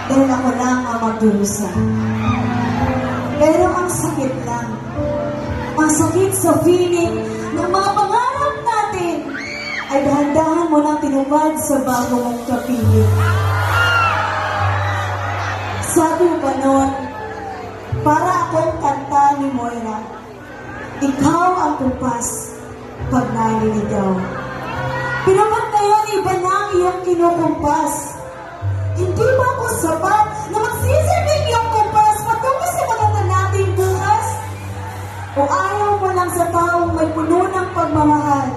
dahil ako lang ang magdurusa. Pero ang sakit lang. Ang sakit sa feeling ng mga pangarap natin ay dahan-dahan mo nang tinupad sa bago mong kapilit. Sabi mo ba noon, para akong kanta ni Moira, ikaw ang kumpas pag naliligaw. Pero ba't ngayon iba na ang iyong kinukumpas? Hindi ba ako sapat na magsisilbing iyong kumpas patungo sa maganda natin bukas? O ayaw mo lang sa taong may puno ng pagmamahal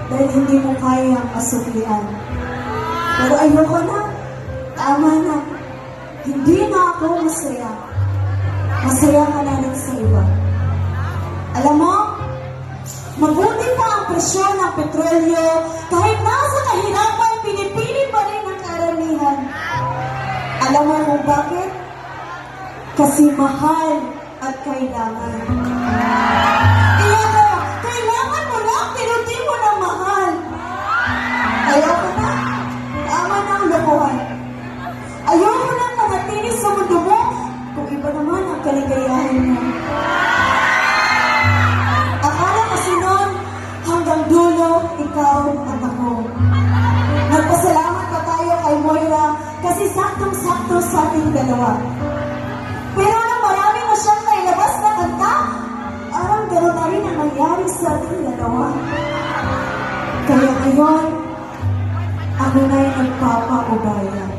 dahil hindi mo kayang asuklian? Pero ayoko na, tama na, hindi na ako masaya. Masaya ka na rin sa iba. Alam mo, mabuti pa ang presyon ng petrolyo kahit nasa kahirapan, pinipili pa rin ang karamihan. Alam mo kung bakit? Kasi mahal at kailangan. Kaya kailangan mo lang, pero di mo na mahal. Ayoko na. Tama na ang lokohan. Ayoko na manatili sa mundo mo kung iba naman ang kaligayahan mo. Akala kasi noon, hanggang dulo, ikaw at ako. Nagpasalamat pa tayo kay Moira kasi saktong-sakto sa ating dalawa. Pero nang marami na siyang nailabas na kanta, parang gano'n na rin ang nangyari sa ating dalawa. Kaya ngayon, ako na'y nagpapaubaya.